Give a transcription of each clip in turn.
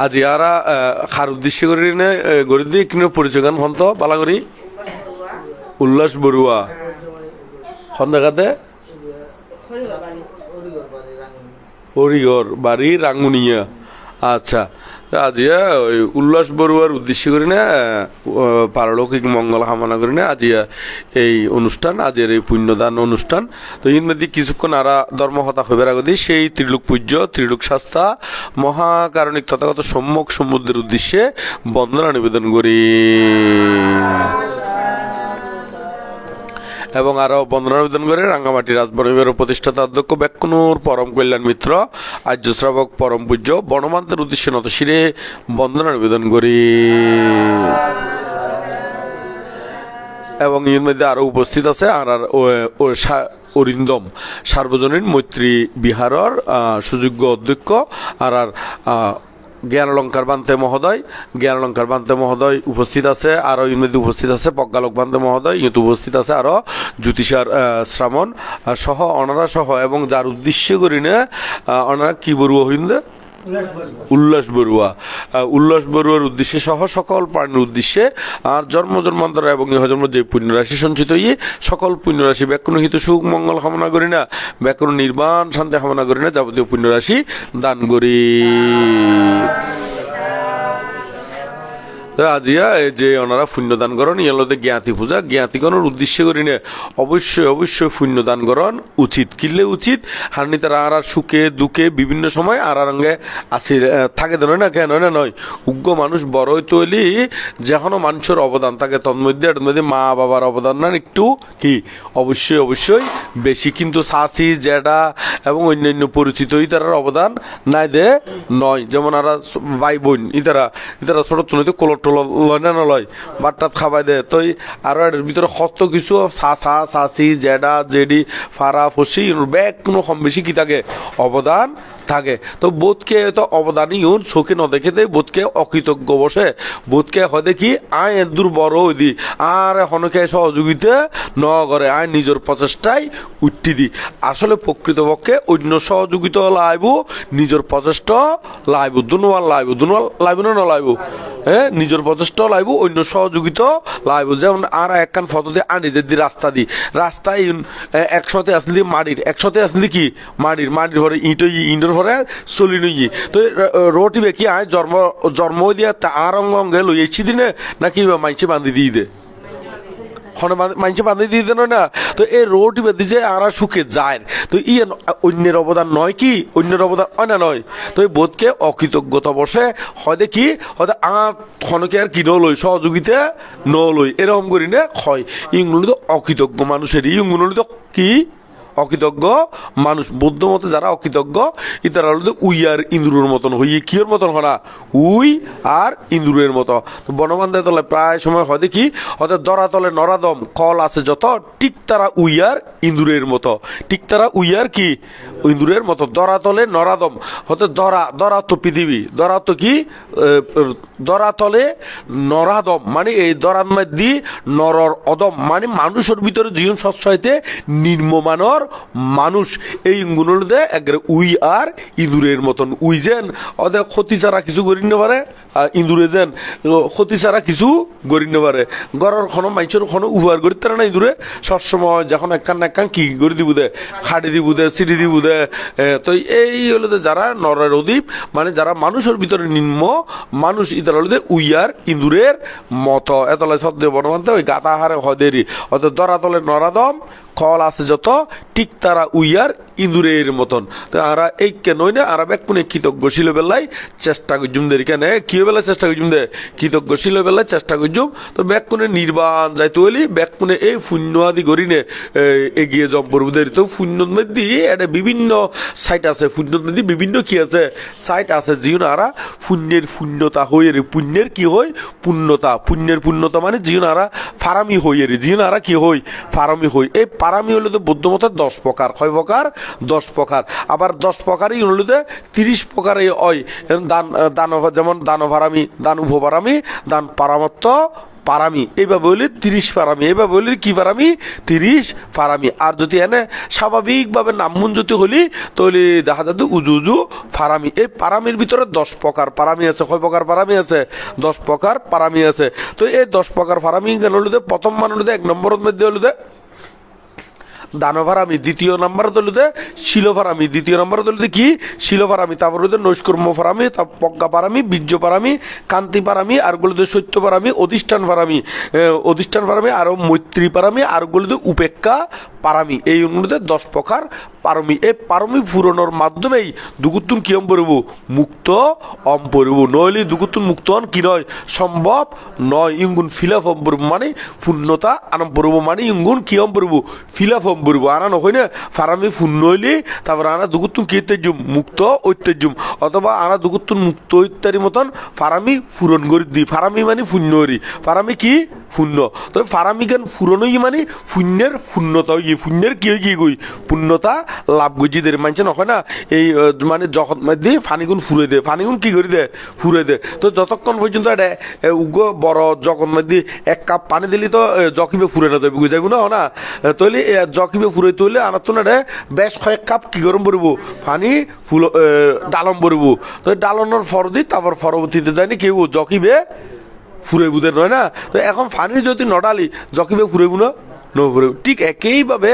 আজি আরা খার উদ্দেশ্য করি নে গড়ি দিয়ে কিনে পরিচয় গান হন তো পালা করি উল্লাস বড়ুয়া হন দেখাতে হরিগর বাড়ি রাঙ্গুনিয়া। আচ্ছা আজিয়া ওই উল্লাস বড়ুয়ার উদ্দেশ্য করি না পারলৌকিক মঙ্গল কামনা করি না আজিয়া এই অনুষ্ঠান আজের এই পুণ্যদান অনুষ্ঠান। তো ইন মধ্যে কিছুক্ষণ আরা ধর্মহতা হইবার আগে সেই ত্রিলোক পূজ্য ত্রিলোক শাস্তা মহাকারণিক তথাগত সম্যক সমুদ্রের উদ্দেশ্যে বন্দনা নিবেদন করি এবং আরো বন্দনা নিবেদন করে রাঙ্গামাটি রাজবনের প্রতিষ্ঠাতা অধ্যক্ষ বেকুনুর পরম কল্যাণ মিত্র আর্য শ্রাবক পরম পূজ্য বনমান্তের উদ্দেশ্যে নতশিরে বন্দনা নিবেদন করি এবং এর মধ্যে আরো উপস্থিত আছে আর অরিন্দম সার্বজনীন মৈত্রী বিহারের সুযোগ্য অধ্যক্ষ আর জ্ঞানালঙ্কার বান্তে মহোদয় উপস্থিত আছে আরো এর মধ্যে উপস্থিত আছে প্রজ্ঞালোক বান্তে মহোদয় ইউতে উপস্থিত আছে আরো জ্যোতিষার শ্রাবণ সহ অনারা সহ এবং যার উদ্দেশ্য করি না অনারা কি বড়ুয়া হইন্দে উল্লাস বড়ুয়ার উদ্দেশ্যে সহ সকল প্রাণীর উদ্দেশ্যে আর জন্মান্তর এবং ইহজন্ম যে পুণ্যরাশি সঞ্চিত ইয়ে সকল পুণ্যরাশি ব্যাকুণ হিত সুখ মঙ্গল কামনা করি না ব্যাকুণ নির্বাণ শান্তি কামনা করি না যাবতীয় পুণ্যরাশি দান করি। আজিয়া যে ওনারা পুণ্যদান করেন ইয়ালতে জ্ঞাতি পূজা জ্ঞাতিগণের উদ্দেশ্য করি না অবশ্যই পুণ্যদান করেন উচিত কিনলে উচিত হারনি তারা আর সুখে দুঃখে বিভিন্ন সময় আর রঙে আসি থাকে তো নয় না কেন না নয় উগ্র মানুষ বড়ই তৈলি যেখানো মানুষের অবদান থাকে তন্মধ্যে মা বাবার অবদান না একটু কি অবশ্যই বেশি কিন্তু শাশি জেডা এবং অন্যান্য পরিচিত ইতারার অবদান নাই দে নয় যেমন আর ভাই বোন ইতারা ছোট তুলতে কোলট লয় না নলয় বাট্টাত খাবাই দে তই আরো এর ভিতরে কত কিছু চাচি জেডা জেডি ফারা ফসি ব্যাগ কোনো কম বেশি কি থাকে অবদান থাকে। তো বোধকে তো অবদানই ওর চোখে ন দেখে দেয় বোধকে অকৃতজ্ঞ বসে বোধকে হয় দেখি আয় দূর বড় হই দি আর এখনকে সহযোগিতা ন করে আয় নিজের প্রচেষ্টায় উঠতি দি আসলে প্রকৃতপক্ষে অন্য সহযোগিতা লাইব নিজের প্রচেষ্টা লাইব দুনোয়ার লাইব না লাইব নিজের প্রচেষ্টা লাইব অন্য সহযোগিতা লাইব যেমন আর একখান ফটো দিয়ে আনি যে রাস্তায় একসাথে আসলি কি মাটির ভরে ইঁটের ভরে চলি নই তো রোটি বেকি আয় জন্ম দিয়া আর অঙ্গে লইছি দিনে নাকি মাইছে বান্ধি দিয়ে দে মাইছে বান্ধি দিয়ে দেন না তো এই রোটি বেঁধে যে আর সুখে যায় তো অন্যের অবদান নয় কি অন্যের অবদান হয় না নয় তো এই বোধকে অকৃতজ্ঞতা বসে হয় দেখি হয়তো আর খনকে আর কি নলই সহযোগিতা নলই এরকম করি না হয় ইংগুলো তো অকৃতজ্ঞ মানুষেরই ইংগুলো তো কি অকৃতজ্ঞ মানুষ বৌদ্ধ মতে যারা অকৃতজ্ঞ ইতারা হলো উই আর ইন্দুরের মতন হইয়ে কিয়র মতন হনা উই আর ইন্দুরের মতো তো বনবান্ধে তলে প্রায় সময় হয় দেখি হয়তো দরা তলে নরাদম কল আছে যত ঠিক তারা উই আর ইন্দুরের মতো ঠিক তারা উই আর কি ইন্দুরের মতো দরা তলে নরাদম হয়তো দরা তো পৃথিবী দরা তো কি দরা তলে নরাদম মানে এই দরার মধ্যে নরর অদম মানে মানুষের ভিতরে জীবন সচ্ছয়তে নিম্নমানর মানুষ এই গুণে একবারে উই আর ইঁদুরের মতন উই যেন ওদের ক্ষতি ছাড়া কিছু করি না পারে আর ইঁদুরে যেন ক্ষতি ছাড়া কিছু করি না পারে ঘরের কোনো মানুষের কোনো উপহার করি তারা না ইঁদুরে সবসময় যখন একখান কি করে দিব দে খাটি দিব দে সিঁড়ি দিব দে তো এই হলো যারা নরের অদীপ মানে যারা মানুষের ভিতরে নিম্ন মানুষ ইতার হলো উই আর ইঁদুরের মতো এতলে সদ্য বনমানতে ওই গাতা হারে হদেরই অত দরাতলে নরাদম কল আছে যত ঠিক তারা উইয়ার ইঁদুরের মতন তো আমরা এই কেনই না আর ব্যাকুনে কৃতজ্ঞশীল বেলায় চেষ্টা করছুম দের কেন কি বেলা চেষ্টা করছুম দে কৃতজ্ঞশীল বেলায় চেষ্টা করছুম তো ব্যাকুনে নির্বাণ যাইতে হলি ব্যাকুনে এই শূন্য আদি করিনে এগিয়ে জম্পরদের তো শূন্যর মধ্যে একটা বিভিন্ন সাইট আছে শূন্যর মধ্যে বিভিন্ন কি আছে সাইট আছে জীবন আরা শূন্যের শূন্যতা হয়ে পুণ্যের কি হয় পুণ্যের পূর্ণতা মানে জীবন আরা ফারামি হয়ে জীবন আরা কি হয় ফারামি হই এই পারামি হলো তো বৌদ্ধ মতের 10 প্রকার কয় প্রকার 10 প্রকার আবার 10 প্রকারই হলো 30 প্রকারে হয় দান যেমন দান উপহারামি দান পারামত্ত পারামি, এইভাবে হইলে 30 পারামি, এইভাবে হইলে কি পারামি 30 পারামি। আর যদি এনে স্বাভাবিকভাবে নামমুন যদি হলি তাহলে দেখা যাবে উজু উজু ফারামি। এই পারামির ভিতরে 10 প্রকার পারামি আছে। কয় প্রকার পারামি আছে? 10 প্রকার পারামি আছে। তো এই 10 প্রকার পারামি কেন হলো? প্রথম মান হলো 1 নম্বরের মধ্যে হলো দানভারামি, দ্বিতীয় নাম্বার হলো শিলভারামি, দ্বিতীয় নাম্বার হলো কি শিলভারামি, তারপর হলো নৈষ্কর্ম ফারামি, তারপর প্রজ্ঞা পারামি, বীর্য পারামি, কান্তি পারামি, আর গুলো সত্য পারামি, অধিষ্ঠান পারামি, অধিষ্ঠান পারামি, আরো মৈত্রী পারামি, আর গুলো উপেক্ষা পারামি। এই অনুযায়ী 10 প্রকার পারমি। এই পারমি পূরণের মাধ্যমেই দুগুতুন কিয়ম পড়ব? মুক্ত অম পড়ব। নইলে দুগুতুন মুক্ত হন কি নয়? সম্ভব নয়। ইঙ্গুন ফিলাপ হম পড়ব মানে পূর্ণতা আনাম পড়ব মানে ইঙ্গুন কিয়ম পড়ব? ফিলাপ হম পড়ব। আনা নয় না ফারামি পূর্ণ হইলে তারপর আনা দুগুতুন কি ঐত্যাজ্যম? মুক্ত ঐত্যাজ্যম। অথবা আনা দুগুতুন মুক্ত ইত্যাদি মতন ফারামি পূরণ করে দিই। ফারামি মানে শূন্য হরি, ফারামি কি শূন্য। তবে ফারামি জ্ঞান পূরণ হই মানে শূন্যের শূন্যতা হই, শূন্যের কি হয়ে গিয়ে গই পূর্ণতা লাভ গজিদের মানছে নয় না। এই মানে যখন মধ্যে ফানিগুন ফুরে দে, ফানিগুন কি করে দে? ফুরে দে। তো যতক্ষণ পর্যন্ত এটা উগ্র বড় যখন মধ্যে 1 কাপ পানি দিলি তো জকিবে ফুরে না যাবে, বুঝে যাবো না। তাহলে জকিবে ফুরে তুললে আনার তো না বেশ কয়েক কাপ কি গরম পড়ব? পানি ফুল ডালম পড়ব। তো ডালনের ফর দি তারপর পরবর্তীতে যায়নি কেউ জকিবে ফুরে বুধের নয় না। তো এখন পানি যদি নডালি জকিবে ফুরেব না নভরে। ঠিক একইভাবে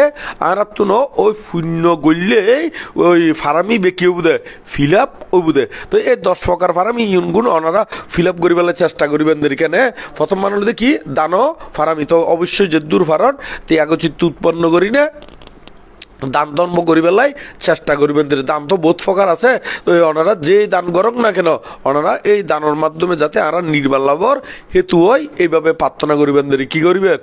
আর তো ওই শূন্য গড়লেই ওই ফারামি বেঁকিয়ে বুধে ফিল আপ ওই বুধে। তো এই 10 প্রকার ফারামি ইউনগুণ ওনারা ফিল আপ করি পেলে চেষ্টা করিবেন কেন। প্রথম মানুষ কি দানো ফারামি, তো অবশ্যই যে দূর ফারণ ত্যাগচিত্ত উৎপন্ন করি না দান ধর্ম করি বেলায় চেষ্টা করিবেন। দান তো বহুত প্রকার আছে। তো ওনারা যে দান করক না কেন ওনারা এই দানের মাধ্যমে যাতে আর নির্বাণ লাভর হেতু হয় এইভাবে প্রার্থনা করিবেন। কি করিবেন?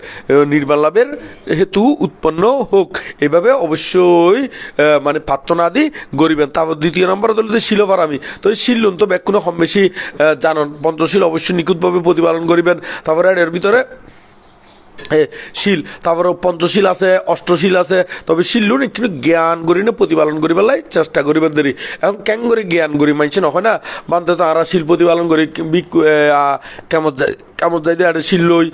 নির্বাণ লাভের হেতু উৎপন্ন হোক এইভাবে অবশ্যই মানে প্রার্থনা আদি করিবেন। তারপর দ্বিতীয় নম্বর হল শিলভারামি। তো এই শিল্লুন তো ব্যাকুনো কম বেশি জানন। পঞ্চশীল অবশ্যই নিখুঁতভাবে প্রতিপালন করিবেন। তারপরে এর ভিতরে শিল, তারপর পঞ্চশীল আছে, অষ্টশীল আছে। তবে শিল্লুন একটু জ্ঞান করি না প্রতিপালন করি বেলায় চেষ্টা করিবেন দেরি। এখন কেন করে জ্ঞান করি মানছে নয় না বানতে তো আর শিল প্রতিপালন করি কেমন যাই দিয়ে শিল্লই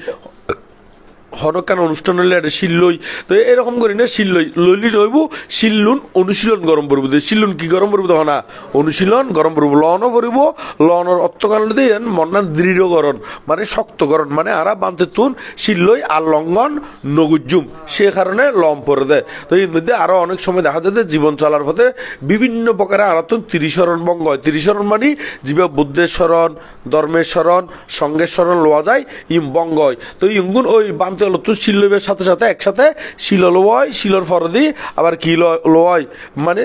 হনকান অনুষ্ঠান হলে একটা শিল্লই। তো এরকম করি না শিল্লই লইলি রইব শিল্লুন অনুশীলন গরম পড়ব। শিল্লুন কি গরম পড়ব? তখন না অনুশীলন গরম পড়ব। লনও পড়ব। লনের অর্থকারণ দিয়ে মন্নান দৃঢ়করণ মানে শক্তকরণ মানে আরা বানতে তুন শিল্লই আর লঙ্ঘন নগুজুম সে কারণে লম পড়ে দেয়। তো এর মধ্যে আরও অনেক সময় দেখা যায় যে জীবন চলার পথে বিভিন্ন প্রকারে আরাতুন 30 শরণ ভঙ্গ হয়। 30 শরণ মানে জীব বুদ্ধের স্মরণ, ধর্মের স্মরণ, সঙ্গের স্মরণ লওয়া যায় ইম ভঙ্গ হয়। তো ইঙ্গুন ওই বানতে হলো তো শিল্লবের সাথে সাথে একসাথে শিল লোয় শিলর ফরদি আবার কি লোয় মানে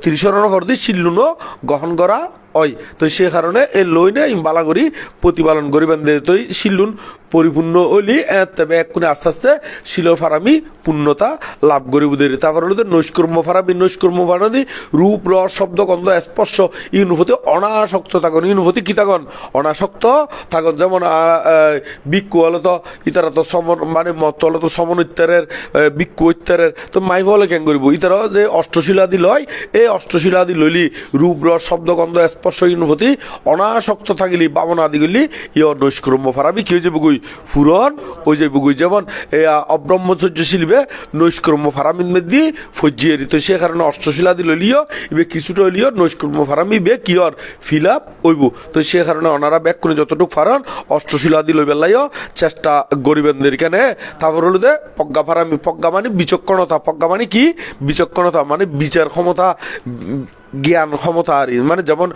30 শরণ ফরদি শিল্লুনও গ্রহণ করা হয়। তো সে কারণে এই লই না বালা করি প্রতিপালন করিবেন। তো শিল্লুন পরিপূর্ণ হইলি তবে এক্ষুনি আস্তে আস্তে শিল ফারামি পূর্ণতা লাভ করি বুধের। তারপর হলো নৈষ্কর্ম ফারামি। নৈষ্কর্ম ফারামি রূপ রস শব্দ গন্ধ স্পর্শ ইউনুভূতি অনাসক্ত থাকুন। ইউনুভূতি কি থাকুন? অনাসক্ত থাকুন। যেমন বিক্ষু হলো তো ইতারা তো সমন মানে মত হলো তো সমন ইত্যারের বিক্ষু ইত্যারের তো মাই বলে কেন করিব ইতারা যে অষ্টশিলাদি লয় এই অষ্টশিলাদি লইলি রূপ রস শব্দ গন্ধ স্পর্শ ইউনুভূতি অনাসক্ত থাকিলি বামন আদি গলি ইয় নৈষ্কর্ম ফারামি কি হয়ে যাবে গুই ফুরন ওই যাইব গুই। যেমন অব্রহ্মচর্য শিল্পে নৈষ্কর্ম ফারামিন মেদি ফজিয়ে দিত। সে কারণে অষ্টশিলাদি লইলিও ইবে কিছুটা হইলিও নৈষ্কর্ম ফারামি বে কিয়র ফিল আপ হইব। তো সে কারণে ওনারা ব্যাক করে যতটুকু ফারান অষ্টশিলাদি লই বেলাইও চেষ্টা করিবেন এখানে। তারপর হলো যে প্রজ্ঞা ফারামি। প্রজ্ঞা মানে বিচক্ষণতা। প্রজ্ঞা মানে কি? বিচক্ষণতা মানে বিচার ক্ষমতা জ্ঞান ক্ষমতা আর মানে যেমন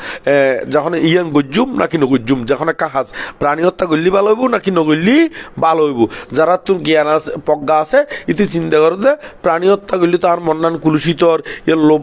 যখন ইয়ান গজ্জুম নাকি নগজ্জুম যখন একটা হাজ প্রাণী হত্যা করলি ভালো হইব নাকি নগরলি ভালো হইব। যারা তোর জ্ঞান আছে প্রজ্ঞা আছে ইতি চিন্তা করো যে প্রাণী হত্যা করলি তো আর মন্নান কুলুষিত অর এর লোভ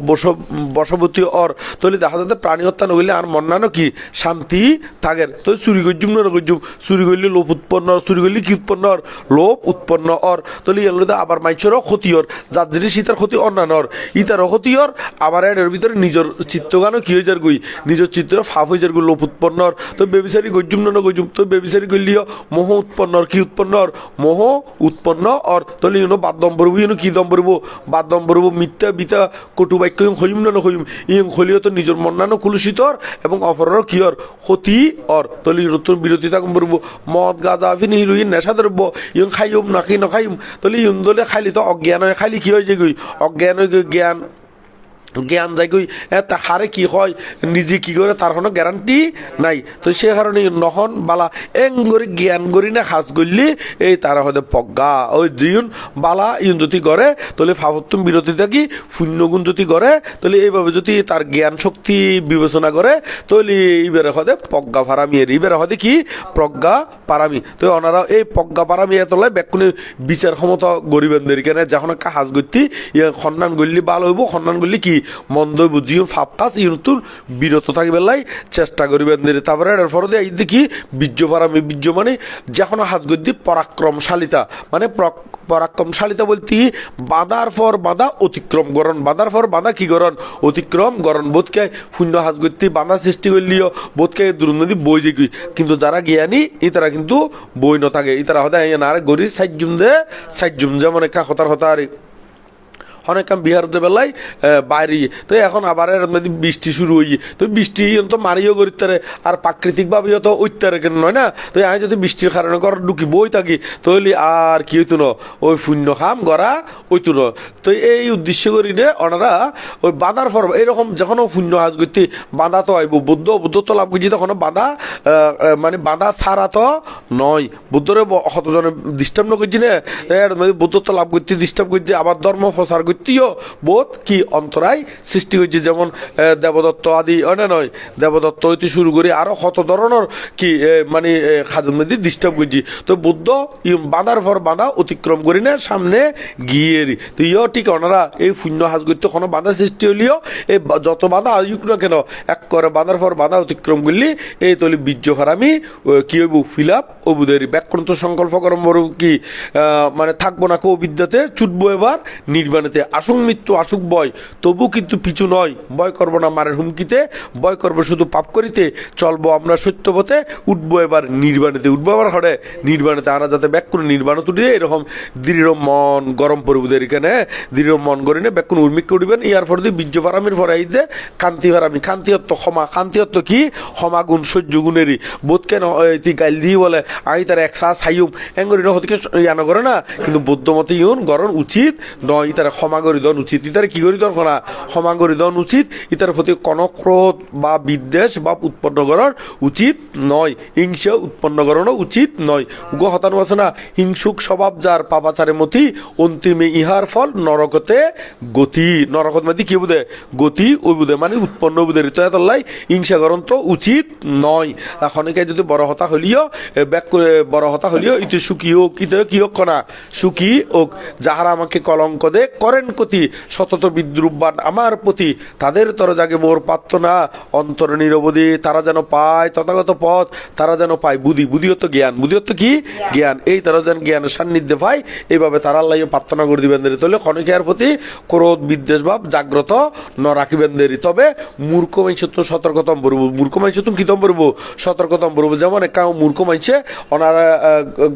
বশবতী অর তাহলে দেখা যাতে প্রাণী হত্যা নগরলে আর মন্নানও কি শান্তি থাকে। তো চুরি গজ্জুম না নগজ্জুম চুরি করলে লোভ উৎপন্ন অর চুরি করলে কি উৎপন্ন অর লোভ উৎপন্ন অর তাহলে এর আবার মাইচরও ক্ষতি অর যার জিনিস ইতার ক্ষতি অন্যান্য অর ইতারও ক্ষতি অর আবার এর ভিতরে নিজের চিত্তগানও কি হয়ে যার গই নিজের চিত্র ফাপ হয়ে যার গই লোপ উৎপন্নর তো বেবিচারি গজ্জুম না গজুম তো বেবিচারি করলিও মোহ উৎপন্নর কি উৎপন্নর মোহ উৎপন্ন অর তাহলে ইউনো বাদ দম পড়ব ইউনো কি দম পড়ব বাদ দম পড়ব মিথ্যা বিতা কটু বাক্য হইম না হইম ইয়ং হলিও তো নিজের মন্নানো কুলুষিতর এবং অপরের কিয়র ক্ষতি অর তাহলে নতুন বিরতি থাকুন পড়ব মদ গাঁজা ফিন হিরোইন নেশা দ্রব্য ইয়ং খাইম না খাই না খাইম তাহলে ইয়ং দলে খাইলি তো অজ্ঞান হয় খাইলি কি হয় যে গই অজ্ঞান হয়ে জ্ঞান জ্ঞান যাই গই তা হারে কি হয় নিজে কি করে তার কোনো গ্যারান্টি নাই তো সে কারণে নহন বালা এং করে জ্ঞান করি না হাজ করলি এই তারা হয়তো পজ্ঞা ওই জিউন বালা ইউন যদি করে তাহলে ফাফতুম বিরতি থাকি শূন্যগুণ যদি করে তাহলে এইভাবে যদি তার জ্ঞান শক্তি বিবেচনা করে তাহলে এইবারে হয়তো পজ্ঞা ফারামি এর এইবারে হয়তো কি প্রজ্ঞা পারামি তো ওনারা এই প্রজ্ঞা পারামি এতলায় ব্যাকুনে বিচার ক্ষমতা গরিবেনদের কেন যখন একটা হাজ করতি খন্নান করলি ভালো হইব খন্নান করলি কি মন্দ বুঝিও ফাপ কাজ ইউতুর বিরত থাকবে লাই চেষ্টা করিবেন তারপরে এর ফরদে এই দেখি বীর্য পারামি বীর্য মানে যখন হাজ গদ্দি পরাক্রমশালিতা মানে পরাক্রমশালিতা বলতে বাধার পর বাধা অতিক্রম করণ বাধার পর বাধা কি করণ অতিক্রম করণ বোধকে শূন্য হাজ গদ্দি বাধা সৃষ্টি করলিও বোধকে দুর্নদী বই যে কিন্তু যারা জ্ঞানী ইতারা কিন্তু বই ন থাকে ইতারা হতে না গরি সাইজুম যেমন একা হতার হতার অনেক কাম বিহার যে বেলায় বাইরে তো এখন আবার এর মধ্যে বৃষ্টি শুরু হই তো বৃষ্টি তো মারিও করিতে আর প্রাকৃতিকভাবেও তো উত্তরে কেন নয় না তো আমি যদি বৃষ্টির কারণে ঘর ঢুকি বই থাকি তাহলে আর কি হইতো না ওই শূন্য খাম গড়া হইতো না তো এই উদ্দেশ্য করি নে ওনারা ওই বাধার পর এরকম যখন শূন্য হাজ করতে বাধা তো আইব বুদ্ধ তো লাভ করছি তখন বাধা মানে বাধা ছাড়া তো নয় বুদ্ধরে শতজনে ডিস্টার্ব করছি না এর মধ্যে বুদ্ধ তো লাভ করতে ডিস্টার্ব করতে আবার ধর্ম প্রচার করতেও বোধ কি অন্তরায় সৃষ্টি হয়েছে যেমন দেবদত্ত আদি নয় দেবদত্ত হইতে শুরু করে আরো কত ধরনের কি মানে খাজুর মধ্যে ডিস্টার্ব করছি তো বুদ্ধ বাঁধার পর বাঁধা অতিক্রম করি না সামনে গিয়ে তো ইও ঠিক ওনারা এই শূন্য হাজ করতে কোনো বাধা সৃষ্টি হলিও এই যত বাধা আসুক না কেন এক করে বাঁধার পর বাধা অতিক্রম করলি এই তলি বীর্য ফারামি কি হইব ফিল আপ অবুদের ব্যাকরণ সংকল্প করম কি মানে থাকবো না কেউ বিদ্যাতে ছুটবো এবার নির্বাণেতে আসুক মৃত্যু আসুক ভয় তবু কিন্তু পিছু নয় ভয় করবো না মারের হুমকিতে ভয় করবো শুধু পাপ করিতে চলবো আমরা সত্যপথে উঠবো এবার নির্বাণেতে উঠবো এবার হরে নির্বাণেতে আনা যাতে ব্যাক করে নির্বাণ তুলি এরকম দৃঢ় মন গরম পরিবুদের এখানে দৃঢ় মন করি না ব্যাক করে উর্মিক উঠবেন ইয়ার পর দিয়ে বীর্য ফারামির পরে আইতে কান্তি ফারামি কান্তিয়ত্ব ক্ষমা কান্তিয়ত্ব কি ক্ষমা গুণ সহ্য গুণেরই বোধ কেন তুই গাইল দিয়ে বলে আই তার একসা ছাইম এঙ্গরি নহতিকে ইয়ানো করে না কিন্তু বৌদ্ধ মতে ইউন গরণ উচিত নয় তারা ক্ষমা করি দন উচিত ইতারে কি করি দন না ক্ষমা করি দন উচিত ইতার প্রতি কোনো ক্রোধ বা বিদ্বেষ বা উৎপন্ন করার উচিত নয় হিংসা উৎপন্ন করানো উচিত নয় গো হতানো আছে না হিংসুক স্বভাব যার পাপাচারে মতি অন্তিমে ইহার ফল নরকতে গতি নরকত মানে কি বুঝে গতি ওই বুঝে মানে উৎপন্ন বুঝে তো এতলাই হিংসা করণ তো উচিত নয় এখনকে যদি বড় হতা হলিও ব্যাক করে বড় হতা হলিও ইতি সুখী হোক ইতে কি হোক না সুখী হোক যাহারা আমাকে কলঙ্ক দে করেন কতি সতত বিদ্রুপবান আমার প্রতি তাদের তর জাগে মোর পাত্র না অন্তর নিরবধি তারা যেন পায় তথাগত পথ তারা যেন পায় বুদ্ধিয়ত্ব জ্ঞান বুদ্ধিয়ত্ব কি জ্ঞান এই তারা যেন জ্ঞানের সান্নিধ্যে পায় এইভাবে তারা আল্লাহ প্রার্থনা করে দিবেন দেরি তাহলে ক্ষণিকের প্রতি ক্রোধ বিদ্বেষ ভাব জাগ্রত ন রাখিবেন দেরি তবে মূর্খ মাইছে তো সতর্কতম বলবো মূর্খ মাইছে তো কিতম বলবো সতর্কতম বলবো যেমন একটা মূর্খ মাইছে ওনারা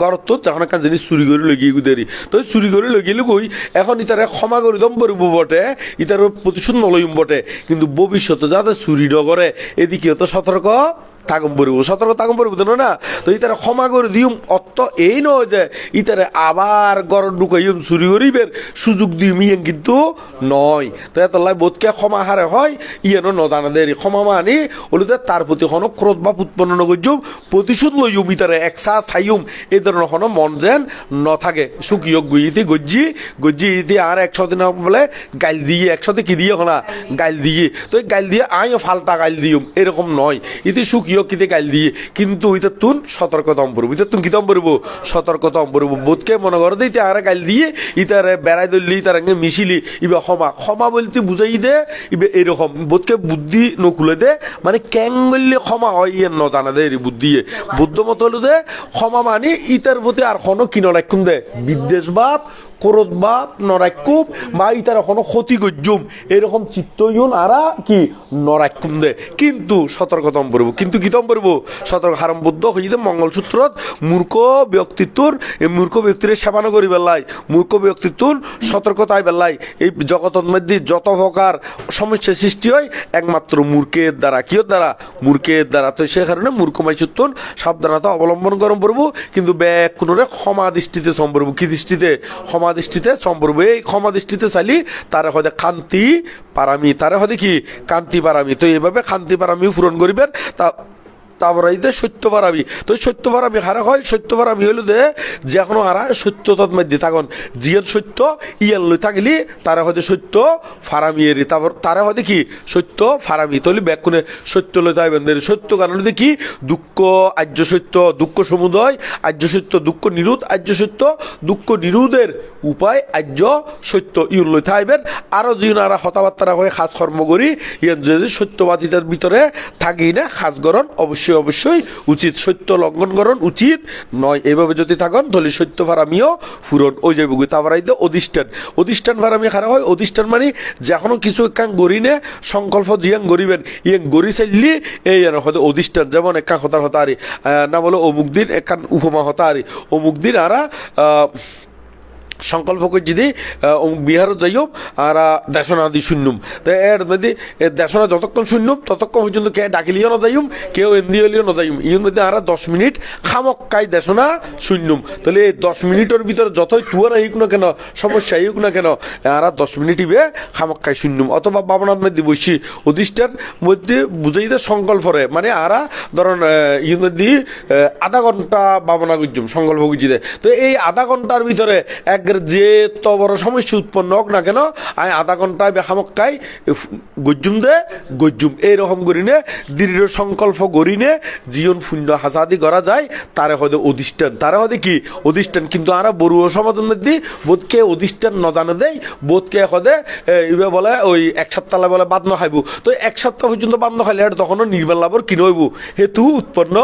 গরত যখন একটা জিনিস চুরি করে লগিয়ে দেরি তো চুরি করে লগিয়ে কই এখন ইতারে ক্ষমা করে দম বলবো বটে ইতার প্রতিশোধ নলইম বটে কিন্তু ভবিষ্যতে যাতে চুরি নকরে এদিকেও তো সতর্ক থাকম পড়ব সতর্ক থাকম পড়ব তো না তো ইতারে ক্ষমা করে দিম অর্থ এই নয় যে ইতারে আবার গরম ঢুকাইম চুরি করিবের সুযোগ দিম ইয়ে কিন্তু নয় তো এত লাই বোধকে ক্ষমা হারে হয় ইয়েনো নজানা দেরি ক্ষমা মানি ওলুতে তার প্রতি কোনো ক্রোধ বা উৎপন্ন নগর্যম প্রতিশোধ লইম ইতারে একসা ছাইম এই ধরনের কোনো মন যেন ন থাকে সুখীয় গুইতে গজ্জি ইতি আর একসাথে না বলে গাইল দিয়ে একসাথে কি দিয়ে না গাইল দিয়ে তো গাইল দিয়ে আইও ফালতা গাইল দিম এরকম নয় ইতি সুখী কিতে গাইল দিয়ে কিন্তু ইতার তুন সতর্কতম পড়বো ইতার তুন কিতম পড়বো সতর্কতম পড়বো বোধকে মনে করে দিতে আর গাইল দিয়ে ইতারে বেড়াই ধরলি তার মিশিলি ইবে ক্ষমা বলতে বুঝাই দে ইবে এরকম বোধকে বুদ্ধি নকুলে দে মানে ক্যাং বললে ক্ষমা হয় ইয়ে ন জানা দে বুদ্ধি বুদ্ধ মত হলো দে ক্ষমা মানে ইতার প্রতি আর কোনো কিনো রাখুন দে বিদ্বেষ ভাব করত বা নরাকুম বা ইতার কোনো ক্ষতি গজ্জুম এরকম চিত্তয়ন আরা কি নরাকুম দে কিন্তু সতর্কতম পড়ব কিন্তু কিতম পড়ব সতর্ক হারামবদ্ধ হইতে মঙ্গলসূত্রত মূর্খ ব্যক্তিত্বর এই মূর্খ ব্যক্তির সেবানো করি বেলায় মূর্খ ব্যক্তিত্বর সতর্কতায় বেলায় এই জগতের মধ্যে যত প্রকার সমস্যা সৃষ্টি হয় একমাত্র মূর্খের দ্বারা কিয়র দ্বারা মূর্খের দ্বারা তো সে কারণে মূর্খ মাইসুত্তন সাবধানতা অবলম্বন গরম পড়বো কিন্তু ব্যাগ কোনোরে ক্ষমা দৃষ্টিতে সম্পর্ব কি দৃষ্টিতে ক্ষমা দৃষ্টিতে সম্পর্ব এই ক্ষমা দৃষ্টিতে চালি তারা হয়তো কান্তি পারামি তারা হয়তো কি কান্তি পারামি তো এইভাবে কান্তি পারামি পূরণ করিবেন তা তারপরে সত্য পারাবি তো সত্য পারাবি হারা হয় সত্য পারাবি হইল দে যে এখনো হারা সত্য তৎমধ্যে তখন জিয়ন সত্য ইয়াল লই থাকলি তারা হয়তো সত্য ফারামি এরি তারপর তারা হয়তো কি সত্য ফারামি তলি ব্যাকুনে সত্য লই থাকবেন সত্য কারণ কি দুঃখ আর্য সত্য দুঃখ সমুদয় আর্য সত্য দুঃখ নিরোধ আর্য সত্য দুঃখ নিরোধের উপায় আর্য সত্য ইউল লই থাকবেন আরও যিনি আর হতাবার্তারা হয়ে খাস কর্ম করি ইয়ান যদি সত্যবাদিতার ভিতরে থাকি না খাস গরণ অবশ্যই অবশ্যই উচিত সত্য লঙ্ঘন করণ উচিত নয় এভাবে যদি থাকেন তাহলে সত্য ফারামিও ফুরন ওই যাইব তারপর অধিষ্ঠান ফারামি খারা হয় অধিষ্ঠান মানে যখনও কিছু একান গড়িনে সংকল্প জিয়াং গড়িবেন ইয়েং গড়ি চাইলি এই হয়তো অধিষ্ঠান যেমন একা হতার হতারি না বলো অমুক দিন একান উপমা হতারি অমুক দিন আরা সংকল্প করে যদি বিহারত যাইও আর দেশনা দি শূন্যম তো এর মধ্যে দেশনা যতক্ষণ শূন্যম ততক্ষণ পর্যন্ত কে ডাকিলিও না যাইম কেউ এন্দিও না যাইম ইয়ের মধ্যে আর 10 মিনিট খামক্কাই দেশনা শূন্যম তাহলে এই 10 মিনিটের ভিতরে যতই তুয়ার আইক না কেন সমস্যা আইক না কেন আর 10 মিনিট ইবে খামক্কাই শূন্যম অথবা বাবনার মধ্যে বসি অধিষ্ঠান মধ্যে বুঝাইতে সংকল্পরে মানে আর ধরুন ইয়ের মধ্যে আধা ঘন্টা বাবনা গুজুম সংকল্প গুজিতে তো এই আধা ঘন্টার ভিতরে এক যে তো বড় সমস্যা উৎপন্ন হোক না কেন আমি আধা ঘন্টায় বেখামক্কাই গজ্জুম এইরকম করিনে দৃঢ় সংকল্প করিনে জীবন শূন্য হাসাদি করা যায় তারে হয়তো অধিষ্ঠান তারা হয়তো কি অধিষ্ঠান কিন্তু আর বড়ুয়া সমাজের মধ্যে বোধকে অধিষ্ঠান ন জানে দেয় বোধকে হদে ইবে বলে ওই এক সপ্তাহ বলে বাদ ন খাইব তো এক সপ্তাহ পর্যন্ত বাদ ন খাইলে তখনও নির্মাণ লাভর কি নইব হেতু উৎপন্ন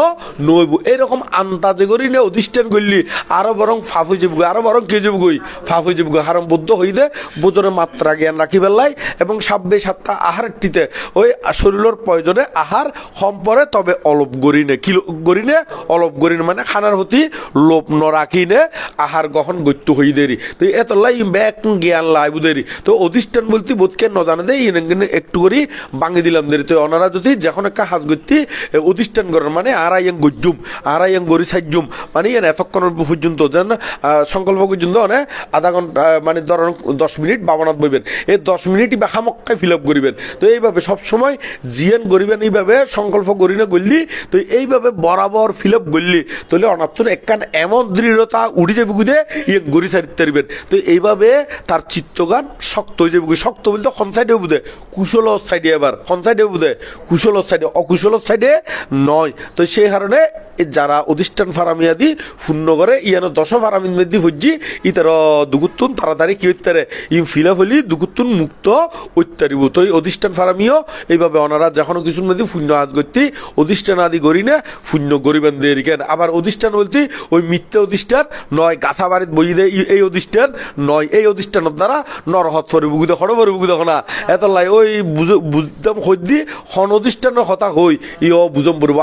নইব এইরকম আন্দাজে করিনে অধিষ্ঠান করলি আরো বরং ফাফ হয়ে যাব আরো বরং কে যাব গই ফাফ হয়ে যাব হারামবদ্ধ হইলে বোজনের মাত্রা জ্ঞান রাখি বেলায় এবং 27 আহারটিতে ওই শরীরের প্রয়োজনে আহার কম পরে তবে অলপ গরিনে কি গরিনে অলপ গরিনে মানে খানার হতি লোভ ন রাখিনে আহার গ্রহণ গত্য হই দেরি তো এত লাই ব্যাক জ্ঞান লাই বুদেরি তো অধিষ্ঠান বলতে বোধকে ন জানে দেয় একটু করি বাঙি দিলাম দেরি তো ওনারা যদি যখন একটা হাজ গতি অধিষ্ঠান করেন মানে আড়াইয়াং গজ্জুম আড়াইয়াং গরি সাজ্জুম মানে এতক্ষণ পর্যন্ত যেন সংকল্প পর্যন্ত মানে আধা ঘন্টা মানে ধরুন 10 মিনিট বাবনাথ বইবেন এই 10 মিনিটই বাখামক্কায় ফিল আপ করিবেন তো এইভাবে সবসময় জিয়ান করিবেন এইভাবে সংকল্প করি না করলি তো এইভাবে বরাবর ফিল আপ করলি তাহলে অনাত্তর একখান এমন দৃঢ়তা উঠে যাবে গুদে ইয়ে গড়ি সারিতে পারবেন তো এইভাবে তার চিত্তগান শক্ত হয়ে যাবে শক্ত বলতে কোন সাইডে বুঝে কুশল সাইডে এবার কোন সাইডে বুঝে কুশল সাইডে অকুশল সাইডে নয় তো সেই কারণে যারা অধিষ্ঠান ফারামিয়াদি শূন্য করে ইয়ানো 10 ফারামিন মেদি হজ্জি ইতার দুগুত্তুন তাড়াতাড়ি কি হইতারে ই ফিলা ফলি দুগুত্তুন মুক্ত হইতারিব তো এই অধিষ্ঠান ফারামিও এইভাবে ওনারা যখন কিছুর মধ্যে শূন্য আজ করতে অধিষ্ঠান আদি করি না শূন্য গরিবেন দেরি কেন আবার অধিষ্ঠান বলতে ওই মিথ্যা অধিষ্ঠান নয় গাছা বাড়িতে বই দেয় এই অধিষ্ঠান নয় এই অধিষ্ঠানের দ্বারা নরহত পরে বুকুদে খড় পরে বুকুদে না এত লাই ওই বুঝতাম হইদি খন অধিষ্ঠানের হতা হই ইও বুঝম পড়ব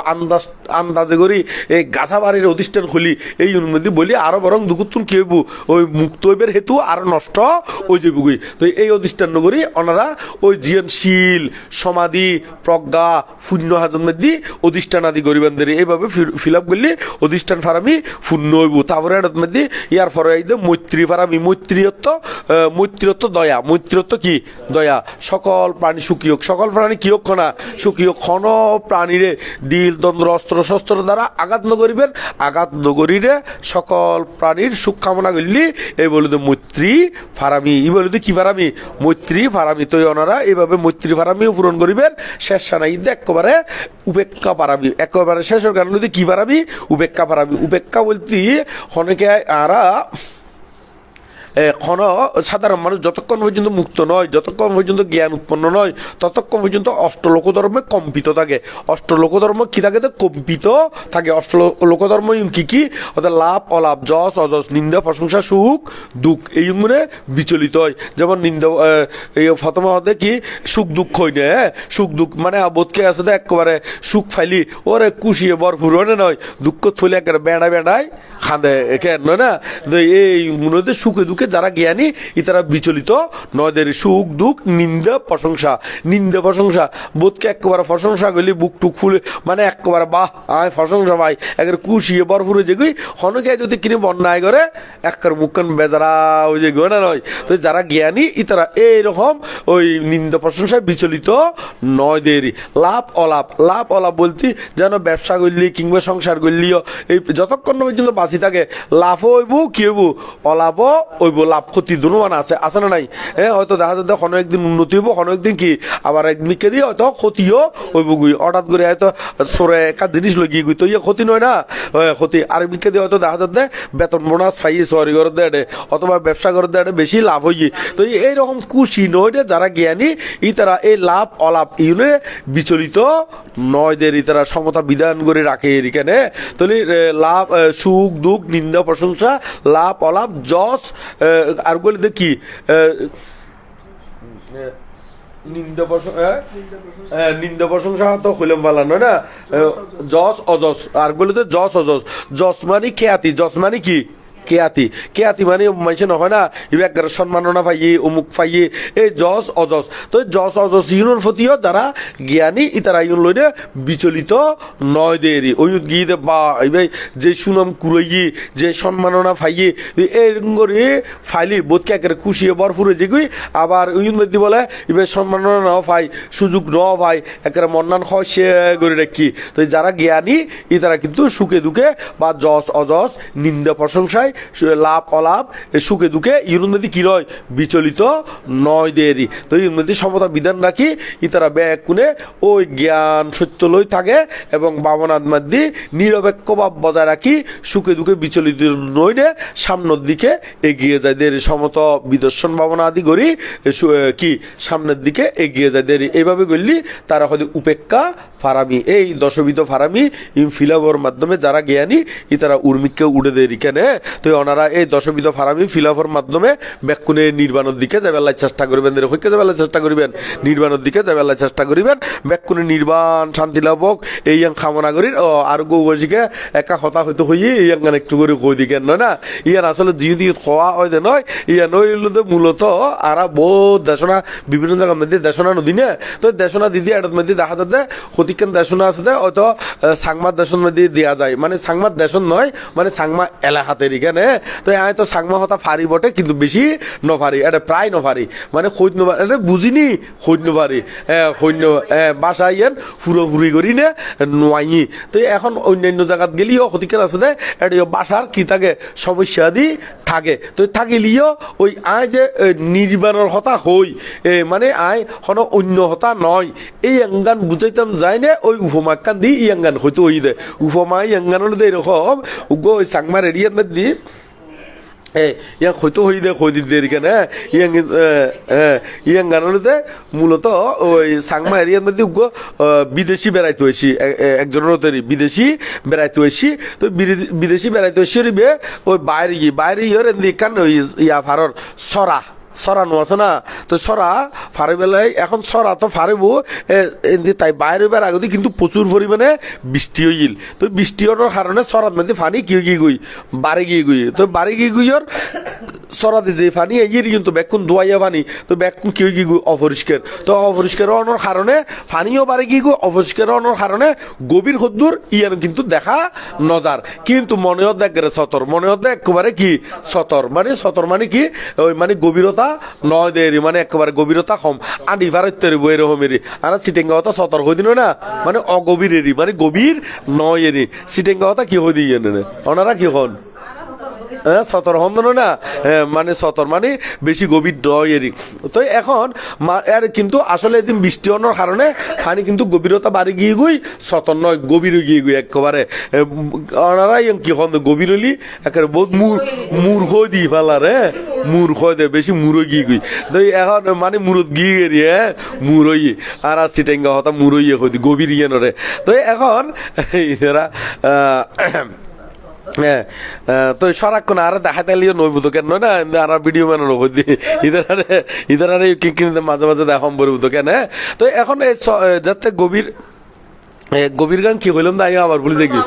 আন্দাজে করি এই গাছা বাড়ির অধিষ্ঠান খুলি এই মধ্যে বলি আরো বরং দুগুত্তুন কি হইব ওই মুক্ত হইবের হেতু আর নষ্ট ওই যাবগুই তো এই অধিষ্ঠান নগরী ওনারা ওই জীবনশীল সমাধি প্রজ্ঞা শূন্য হাজন মধ্যে অধিষ্ঠান আদি গরিবানদের এইভাবে ফিল আপ করলে অধিষ্ঠান ফারামি শূন্য হইব তারপরে মধ্যে ইয়ার পরে মৈত্রী ফারামি মৈত্রীয়ত্ব দয়া মৈত্রীয়ত্ব কি দয়া সকল প্রাণী সুখী হোক সকল প্রাণী কি হোক না সুখী হোক ক্ষণ প্রাণীরে ডিল দন্দ্র অস্ত্র শস্ত্র দ্বারা আঘাত নগরিবেন আঘাত নগরীরে সকল প্রাণীর সুখ কামনা করলি এই বলে তো মৈত্রী ফারামি ই বলে তো কি ফারামি মৈত্রী ফারামি তো ওনারা এইভাবে মৈত্রী ফারামিও পূরণ করিবেন শেষ সানা ঈদ একেবারে উপেক্ষা পারাবি একেবারে শেষের কারণ কি ফারাবি উপেক্ষা পারাবি উপেক্ষা বলতে অনেকে আরা কোন সাধারণ মানুষ যতক্ষণ পর্যন্ত মুক্ত নয়, যতক্ষণ পর্যন্ত জ্ঞান উৎপন্ন নয়, ততক্ষণ পর্যন্ত অষ্টলোকধর্মে কম্পিত থাকে। অষ্টলোকধর্ম কি থাকে? কম্পিত থাকে। অষ্টলোকধর্ম কি কি? অর্থাৎ লাভ অলাভ, যশ অযশ, নিন্দা প্রশংসা, সুখ দুঃখ, এই গুণে বিচলিত হয়। যেমন নিন্দা এই প্রথম হতে কি সুখ দুঃখ হই না, হ্যাঁ, সুখ দুঃখ মানে বোধকে আছে একেবারে সুখ ফাইলি ওরে কুশিয়ে ভরপুর হয় নয়, দুঃখ থলে একেবারে বেড়া বেড়ায় খাঁদে কেন নয় না। এই মনে সুখে দুঃখে যারা জ্ঞানী ইতারা বিচলিত নয়দের সুখ দুঃখ নিন্দা প্রশংসা। নিন্দা প্রশংসা বোধকে একেবারে প্রশংসা করলি বুক টুক ফুলে মানে একেবারে বাহ আয় প্রশংসা ভাই একেবারে কুশিয়ে ভরপুর হয়ে যেগুই হনকে যদি কিনে বন্যায় করে একের মুখখান বেজারা ওই যে গো না নয়। তো যারা জ্ঞানী ইতারা এইরকম ওই নিন্দা প্রশংসায় বিচলিত নয়দের। লাভ অলাভ, লাভ অলাভ বলতে যেন ব্যবসা করলি কিংবা সংসার করলিও এই যতক্ষণ পর্যন্ত বাঁচি থাকে লাভও হইব কি হইব অলাভও হইব, লাভ ক্ষতি দুনুমান আছে আছে না নাই? হ্যাঁ, হয়তো দেখা যাচ্ছে কোনো একদিন উন্নতি হইব, কোনো একদিন কি আবার একদিকে দিয়ে হয়তো ক্ষতিও হইব গুই। হঠাৎ করে হয়তো সরে একটা জিনিস লগিয়ে গুই তো ইয়ে ক্ষতি নয় না, ক্ষতি। আর একদিকে দিয়ে হয়তো দেখা যাচ্ছে বেতন বোনাস পাইয়ে সরি করে দেয় অথবা ব্যবসা করে দেয় বেশি লাভ হইয়ে। তো এইরকম খুশি নয় যারা জ্ঞানী ইতারা এই লাভ অলাভ ইউনে বিচলিত নয়দের ইতারা সমতা বিধান করে রাখে এখানে। তাহলে লাভ সুখ দুঃখ নিন্দা প্রশংসা লাভ অলাভ যশ আর বলে দেখি নিন্দা প্রশংসা তো হইলাম বলা নয় না, যশ অযশ আর বলে তো যশ অযশ। যশ মানে খ্যাতি, যশ মানে কি কেয়াতি, কেয়াতি মানে মাইছে নহয় না এবার সম্মাননা পাইয়ে অমুক পাইয়ে এই যশ অযশ। তো যশ অযশ ইউনোর প্রতিও যারা জ্ঞানী ইতারা ইউন লইনে বিচলিত নয় দেরি ওই গিয়ে বা এবার যে সুনাম কুড়াইয়ে যে সম্মাননা পাইয়ে এরকম করে ফাইলি বোধকে একেবারে খুশিয়ে ভরপুরে যেগুই আবার ওই মধ্যে বলে এবার সম্মাননা নাও পাই সুযোগ নাও পাই একেবারে মন্নান হয় সে করে রাখি। তো যারা জ্ঞানী ইতারা কিন্তু সুখে দুঃখে বা যশ অযশ নিন্দা প্রশংসায় লাভ অলাভ সুখে দুঃখে ইউর মধ্যে কি রয় বিচলিত নয় দেরি। তো ইউর মধ্যে সমতা বিধান রাখি ইতারা ব্যাগ কোণে ওই জ্ঞান সত্য লই থাকে এবং ভাবনার মধ্যে নিরপেক্ষ ভাব বজায় রাখি সুখে দুঃখে বিচলিত নইলে সামনের দিকে এগিয়ে যায় দেরি সমত বিদর্শন ভাবনা আদি করি কি সামনের দিকে এগিয়ে যায় দেরি। এইভাবে করলি তারা হয়তো উপেক্ষা ফারামি এই দশবিধ ফারামি ইম ফিলাবর মাধ্যমে যারা জ্ঞানী ইতারা উর্মিককে উড়ে দেরি কেন। তো ওনারা এই দশবিধ ফারামি ফিলাফর মাধ্যমে ব্যাকুণে নির্বাণের দিকে যাবেলার চেষ্টা করবেন, হইকে যাবেলার চেষ্টা করিবেন, নির্বাণের দিকে যাবেলার চেষ্টা করিবেন, ব্যাকুণে নির্বাণ শান্তি লাভ হোক এই কামনা করি। ও আর গৌবশীকে একা হতা হইতে হইয়ে এই গান একটু করে কই দিকেন নয় না। ইয়ান আসলে জিও দিয়ে খোয়া হয় যে নয় ইয়া নইলে মূলত আর বহুত দেশনা বিভিন্ন জায়গার মধ্যে দেশনা নদী না। তো দেশনা দিদি এটার মধ্যে দেখা যাচ্ছে ক্ষতিকান দেশনা আছে হয়তো সাংমাদ দেশন মধ্যে দেওয়া যায়, মানে সাংমাদ দেশন নয় মানে সাংমা এলাকাতে এখানে। তো আমি তো সাংমা হতা ফারি বটে কিন্তু বেশি নফারি এটা প্রায় নফারি মানে খৈদ নফারি এটা বুঝিনি খৈদ নফারি সৈন্য বাসা ইয়ান ফুরোফুরি করি না নোয়াই। তো এখন অন্যান্য জায়গাত গেলেও ক্ষতিকার আছে দে এটা বাসার কি থাকে সমস্যা দি থাকে। তো থাকিলেও ওই আয় যে নির্বাণের হতা হই মানে আয় হন অন্য হতা নয় এই আঙ্গান বুঝাইতাম যায় না ওই উপমা কান দি ই আঙ্গান হয়তো ওই দে উপমা আঙ্গান হলে দে এরকম উগো ওই সাংমার এরিয়ার মধ্যে ইয়াং হয়তো হই দে হই দিতে কেন ইয়াং গানতে মূলত ওই সাংমা এরিয়ার মধ্যে বিদেশি বেড়াইতে হয়েছি একজনের বিদেশি বেড়াইতে হয়েছি। তো বিদেশি বেড়াইতে হয়েছি ওই বাইরে ইয়ের কান ওই ইয়া ভারর সরা সরানো আছে না। তো সরা ফারে বেলায় এখন সরা তো ফারেব তাই বাইরে বের আগে কিন্তু প্রচুর পরিমাণে বৃষ্টি হইল। তো বৃষ্টি হওয়ার কারণে সরার মধ্যে ফানি কি গিয়ে গুই বাড়ি গিয়ে গুই। তো বাড়ি গিয়ে গুইয়র সরাতে যে ফানি এর কিন্তু ব্যাকুন দোয়াইয়া ফানি তো ব্যাকুন কি গিয়ে গু অপরিষ্কার। তো অপরিষ্কার হওয়ার কারণে ফানিও বাড়ি গিয়ে গু অপরিষ্কার হওয়ার কারণে গভীর হদ্দুর ইয়ান কিন্তু দেখা নজার কিন্তু মনেও দেখ গেলে সতর মনেও দেখ একেবারে কি সতর মানে কি ওই মানে গভীরতা নয় দেরি মানে একেবারে গভীরতা কম আডি ভারতের বই এরকমেরই আর সিটেঙ্গা হতা সতর হয়ে দিন না মানে অগভীরেরই মানে গভীর নয় এরি সিটেঙ্গা হতা কি হয়ে দিয়ে ওনারা কি হন সতর হন্দন না মানে সতর মানে বেশি গভীর নয় এরই তো এখন এর কিন্তু আসলে এদিন বৃষ্টি হওয়ার কারণে পানি কিন্তু গভীরতা বাড়ি গিয়ে গুই সতর নয় গভীর গিয়ে গুই একেবারে ওনারা কি হন গভীর হলি একেবারে বহুত মূর্খ দিয়ে ফেলার মূর্খ দে বেশি মুড়ো গিয়ে গুই তো এখন মানে মুরত গিয়ে গেরি মুরই আর সিটেঙ্গা হতা মুরই হইতি গভীর ইয়ে নরে তো এখন এরা হ্যাঁ তো সারাক্ষণ আর দেখা তাইলেও নইব তো কেন না আর ভিডিও বানানো হইতি ইধার আরে কিনতে মাঝে মাঝে দেখা সম্ভব তো কেন তো এখন যাতে গভীর গান কি হইলাম তাই আবার বলে দেখি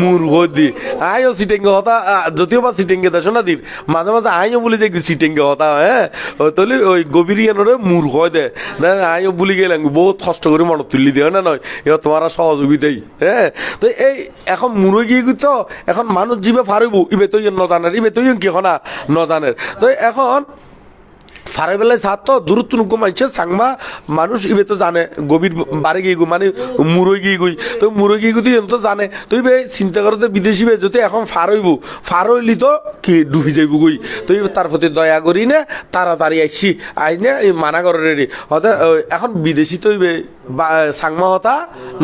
মুর হদি আইও সিটেঙ্গে হতা যদিও বা সিটেঙ্গে দেশ না দিন মাঝে মাঝে আইও বলে যে সিটেঙ্গে হতা তাহলে ওই গভীরিয়ানোরে মুর হয় দে না আইও বলি গেলাম বহুত কষ্ট করে মনত তুলি দেয় না নয় এবার তোমার সহযোগিতাই তো এই এখন মুরই গিয়ে তো এখন মানুষ জীবে ফারিব ইবে তো নজানের ইবে তো কি হনা নজানের তো এখন ফারে বেলায় সাত তো দূরত্ব মানছে সাংমা মানুষ ইবে তো জানে গভীর বাড়ি গিয়ে মানে মুরই গিয়ে গুই তো মুরই গিয়ে গুই তো জানে তো ইবে চিন্তা করতে বিদেশি বে যদি এখন ফার হইলি তো কি ডুবি যাইব গুই তো তার প্রতি দয়া করি না তাড়াতাড়ি আইসি আইনে মানা করে রেডি হতে এখন বিদেশি তো ইবে সাংমা হতা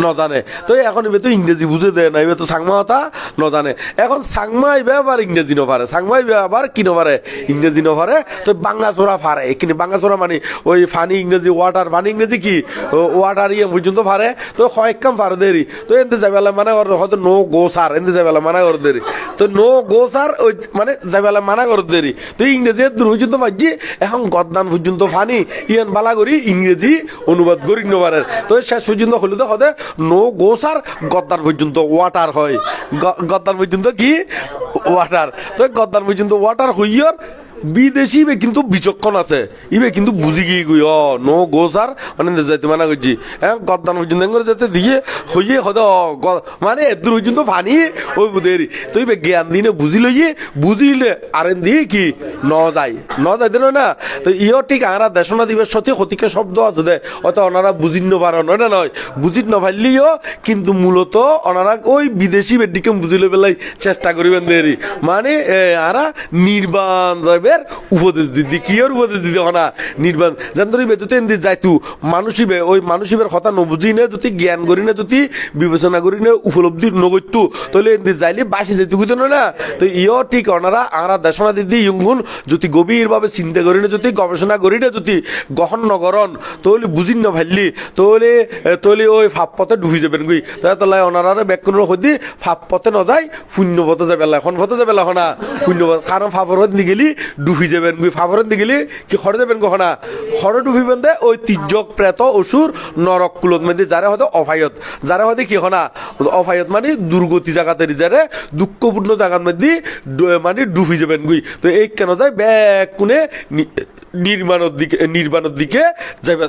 নজানে তো এখন ইবে তো ইংরেজি বুঝে দেয় না ইবে তো সাংমা হতা নজানে এখন সাংমা ইবে আবার ইংরেজি নপারে সাংমা ইবে আবার কি নপারে ইংরেজি নপারে তো বাংলা চোরা ফারে কিন্তু বাংলা চোরা মানে ওই ফানি ইংরেজি ওয়াটার ফানি ইংরেজি কি ওয়াটার ইয়ে পর্যন্ত ফারে তো কয়েক কাম ফারে দেরি তো এনতে যাবেলা মানে হয়তো নো গো সার এনতে যাবেলা মানা করে দেরি তো নো গো সার ওই মানে যাবেলা মানা করে দেরি তো ইংরেজি দূর পর্যন্ত পাচ্ছি এখন গদ্দান পর্যন্ত ফানি ইয়ান বালা করি ইংরেজি অনুবাদ করি নপারে তো শেষ পর্যন্ত হলে তো হতে নো গো সার গদ্দান পর্যন্ত ওয়াটার হয় গদ্দান পর্যন্ত কি ওয়াটার তো গদ্দান পর্যন্ত ওয়াটার হইয়র বিদেশি ইবে কিন্তু বিচক্ষণ আছে ইবে কিন্তু বুঝি গিয়ে গুই নো গো সার মানে যাইতে মানা করছি গদ্দান পর্যন্ত যাতে দিয়ে হইয়ে হদ মানে দূর পর্যন্ত ফানি ওই বুধেরি তো ইবে জ্ঞান দিনে বুঝি লইয়ে বুঝিলে আরেন দিয়ে কি ন যাইতে না তো ইও ঠিক আরা দেশনা দিবের সাথে ক্ষতিকে শব্দ আছে দে হয়তো ওনারা বুঝিন নপার নয় না নয় বুঝিত নপারলিও কিন্তু মূলত ওনারা ওই বিদেশি বেডিকে বুঝিলে বেলাই চেষ্টা করিবেন দেরি মানে আরা নির্বাণ যাবে উপদেশ দিদি কি আর উপদেশ দিদি না নির্বাণ জানতরি বেততে এনে যাইতু মানুষিবে ওই মানুষিবের কথা নবুঝি না যদি জ্ঞান করি না যদি বিবেচনা করি না উপলব্ধি নগত্যু তাহলে এনে যাইলে বাসি যেতে হইতো না তো ইও ঠিক ওনারা আরা দেশনা দিদি ইয়ুন যদি গভীরভাবে চিন্তা করি না যদি গবেষণা করি না যদি গহন নগরণ তাহলে বুঝিন না ভাললি তাহলে ওই ফাপ পথে ডুবি যাবেন গুই তাহলে ওনারা ব্যাকুণের সদি ফাপ পথে নযায় শূন্য পথে যাবে এখন পথে যাবে না শূন্য কারণ ফাপর নিগেলি ডুবি যাবেন গুই ফাফরের দিগেলি কি খড়ে যাবেন কখনা খড়ে ডুবিবেন দে ওই তির্যক প্রেত অসুর নরক কুলত মধ্যে যারা হয়তো অফায়ত যারা হয়তো কি হনা অফায়ত মানে দুর্গতি জায়গাতে যারা দুঃখপূর্ণ জায়গার মধ্যে মানে ডুবি যাবেন গুই তো এই কেন যায় ব্যাক কোনে নির্বাণের দিকে যাবে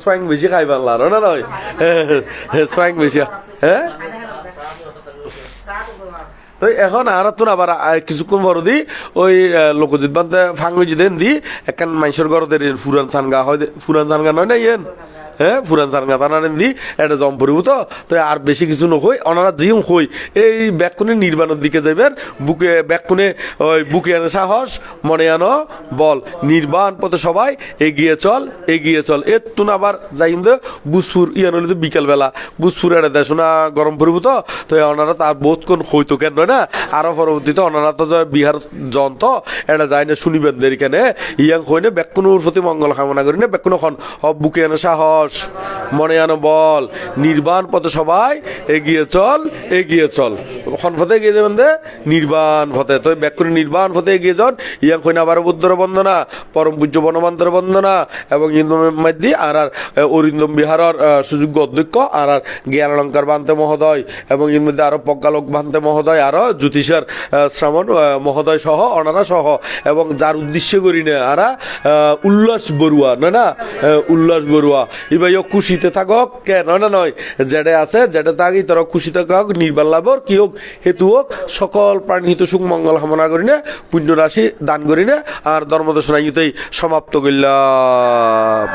সোয়াং বেশি খাই পারল আর না নয় সোয়াং বেশি হ্যাঁ তো এখন আর তো আবার কিছুক্ষণ বড় দি ওই লোকজিৎ বান্ধে ফাঙ্গি দেন দি একখান মানুষের ঘরতে ফুরান সানগা হয় ফুরান সানগা নয় না ইয়েন ফুরান সানগা তানারেন দি এটা জম পড়িব তো আর বেশি কিছু নয় ওনারা জিম হই এই ব্যাকুনে নির্বাণের দিকে যাবেন বুকে ব্যাকুনে ওই বুকে আনে সাহস মনে আনো বল নির্বাণ পথে সবাই এগিয়ে চল একটু আবার যাইম দে বুসপুর ইয়ান হলে তো বিকেলবেলা বুসপুর এটা দেশ না গরম পড়িব তো ওনারা তার বহুতক্ষণ হইতো কেন না আরো পরবর্তীতে ওনারা তো বিহার যন্ত্র এটা যায় না শুনিবেন দেরি কেন ইয়াং হই না ব্যাকুনুর প্রতি মঙ্গল কামনা করি না ব্যাকুন এখন বুকে আনে সাহস মনে আনো বল নির্বাণ পথে সবাই এগিয়ে চল খন পথে এগিয়ে যাবেন দে নির্বাণ পথে তো ব্যাকুনি নির্বাণ পথে এগিয়ে যান ইয়াং হই না আবার বুদ্ধর বন্দনা পরম পূজ্য বনমান্তর বন্দনা এবং ইন্দম মাধ্যি আর অরিন্দম বিহারের সুযোগ্য অধ্যক্ষ আর জ্ঞান অলঙ্কার বান্তে মহোদয় এবং এর মধ্যে আরো প্রজ্ঞালোক বান্তে মহোদয় আরো জ্যোতিষের শ্রাবণ মহোদয় সহ অনারা সহ এবং যার উদ্দেশ্য করি না আরা উল্লাস বড়ুয়া না উল্লাস বড়ুয়া ইবাইও খুশিতে থাকক কেন না নয় যেটা আছে যেটা থাকি তারা খুশিতে থাকক নির্বাণ লাভর কি হোক হেতু হোক সকল প্রাণী হিত সুখ মঙ্গল কামনা করি না পুণ্য রাশি দান করি না আর ধর্মদর্শন সমাপ্ত করলাম।